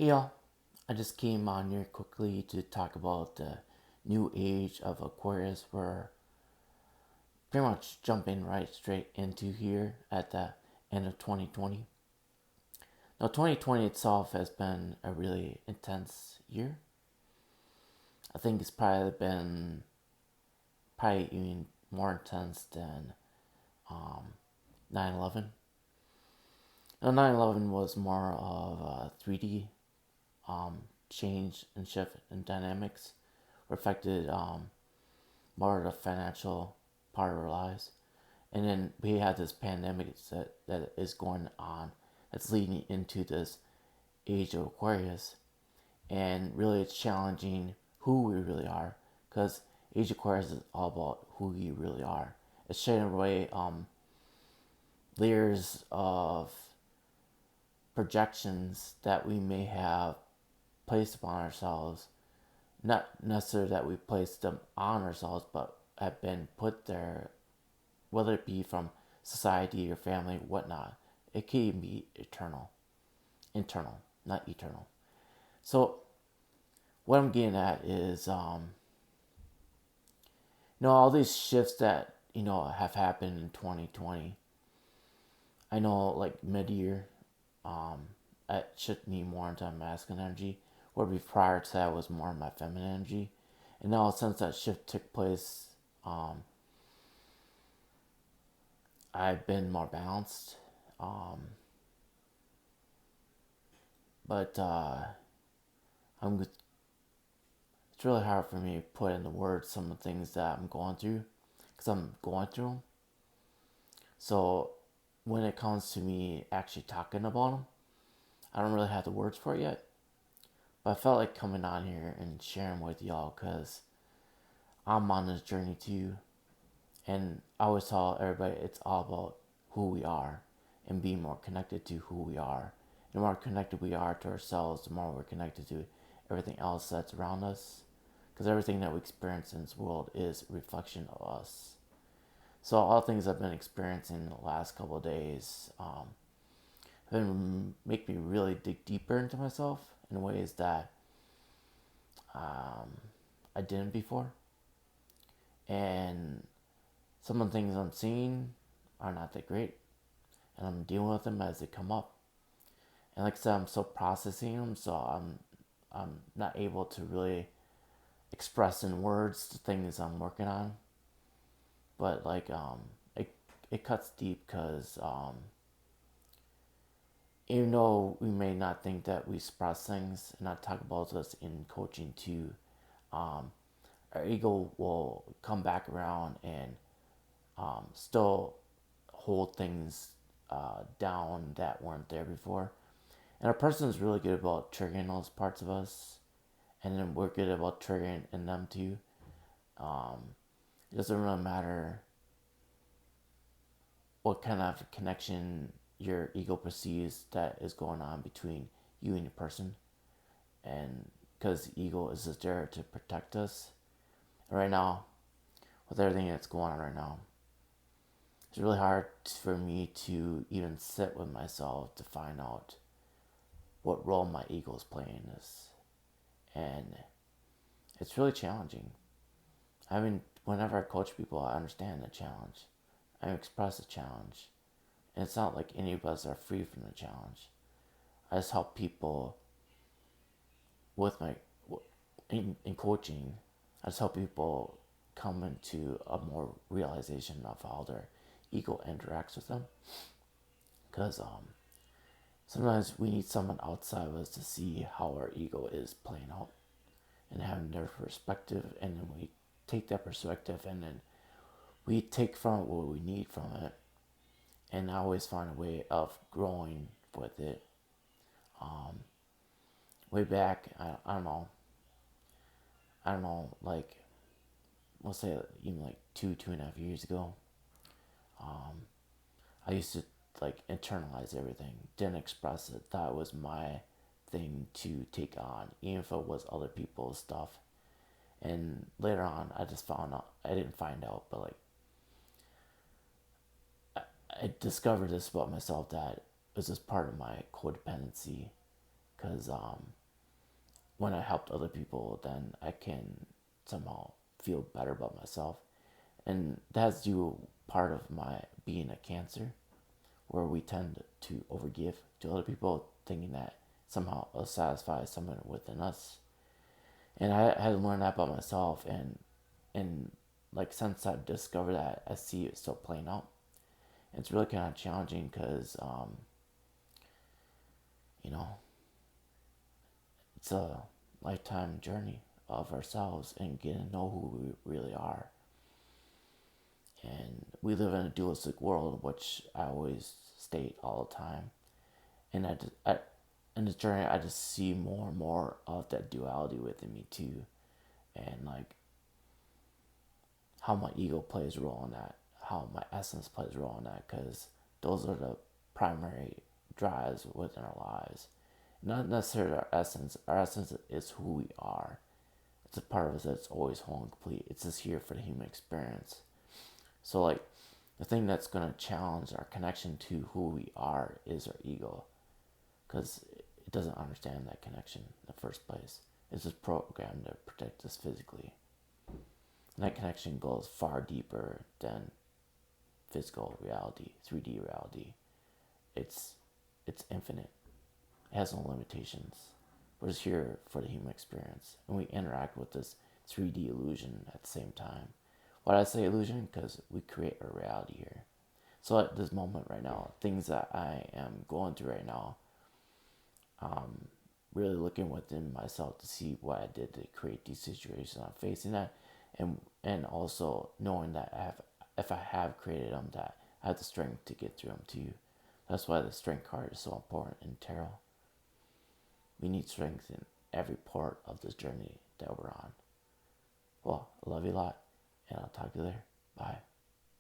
Yeah, I just came on here quickly to talk about the new age of Aquarius. We're pretty much jumping right straight into here at the end of 2020. Now, 2020 itself has been a really intense year. I think it's probably even more intense than um, 9/11. Now, 9/11 was more of a 3D change and shift in dynamics, reflected more of the financial part of our lives. And then we have this pandemic that is going on that's leading into this age of Aquarius. And really, it's challenging who we really are because age of Aquarius is all about who you really are. It's shedding away layers of projections that we may have placed upon ourselves, not necessarily that we placed them on ourselves, but have been put there, whether it be from society or family, whatnot. It can even be internal, not eternal. So what I'm getting at is, all these shifts that have happened in 2020. I know, like mid-year, it shifted me more into masculine energy, where prior to that was more my feminine energy. And now since that shift took place, um, I've been more balanced. Um, but I'm it's really hard for me to put into words some of the things that I'm going through because I'm going through them. So when it comes to me actually talking about them, I don't really have the words for it yet. But I felt like coming on here and sharing with y'all because I'm on this journey too. And I always tell everybody it's all about who we are and being more connected to who we are. The more connected we are to ourselves, the more we're connected to everything else that's around us. Because everything that we experience in this world is a reflection of us. So all the things I've been experiencing the last couple of days have been make me really dig deeper into myself in ways that I didn't before. And some of the things I'm seeing are not that great, and I'm dealing with them as they come up. And like I said, I'm still processing them, so I'm not able to really express in words the things I'm working on. But it cuts deep because even though we may not think that we express things, and I talk about this in coaching too, um, our ego will come back around and still hold things down that weren't there before. And a person is really good about triggering those parts of us, and then we're good about triggering in them too. It doesn't really matter what kind of connection your ego perceives that is going on between you and your person, and because ego is just there to protect us. And right now, with everything that's going on right now, it's really hard for me to even sit with myself to find out what role my ego is playing in this. And it's really challenging. I mean, whenever I coach people, I understand the challenge. I express the challenge. And it's not like any of us are free from the challenge. I just help people with in coaching. I just help people come into a more realization of how their ego interacts with them. Because sometimes we need someone outside of us to see how our ego is playing out and having their perspective, and then we take that perspective and then we take from it what we need from it, and I always find a way of growing with it. Way back, I don't know, like, we'll say even like 2.5 years ago, I used to like internalize everything, didn't express it, thought it was my thing to take on, even if it was other people's stuff. And later on, I just found out, I didn't find out, but like, I discovered this about myself that it was just part of my codependency because when I helped other people, then I can somehow feel better about myself. And that's due part of my being a Cancer, where we tend to overgive to other people, thinking that somehow it'll satisfy someone within us. And I had to learn that about myself, and like since I've discovered that, I see it still playing out. And it's really kind of challenging because you know, it's a lifetime journey of ourselves and getting to know who we really are. And we live in a dualistic world, which I always state all the time. And in this journey, I just see more and more of that duality within me too, and like how my ego plays a role in that, how my essence plays a role in that, because those are the primary drives within our lives. Not necessarily our essence. Our essence is who we are. It's a part of us that's always whole and complete. It's just here for the human experience. So like the thing that's gonna challenge our connection to who we are is our ego, because it doesn't understand that connection in the first place. It's just programmed to protect us physically. And that connection goes far deeper than physical reality, 3D reality. It's it's infinite. It has no limitations. We're just here for the human experience, and we interact with this 3D illusion at the same time. Why do I say illusion? Because we create our reality here. So at this moment right now, things that I am going through right now, really looking within myself to see what I did to create these situations I'm facing that, and also knowing that if I have created them, that I have the strength to get through them too. That's why the strength card is so important in tarot. We need strength in every part of this journey that we're on. Well, I love you a lot, and I'll talk to you later. Bye.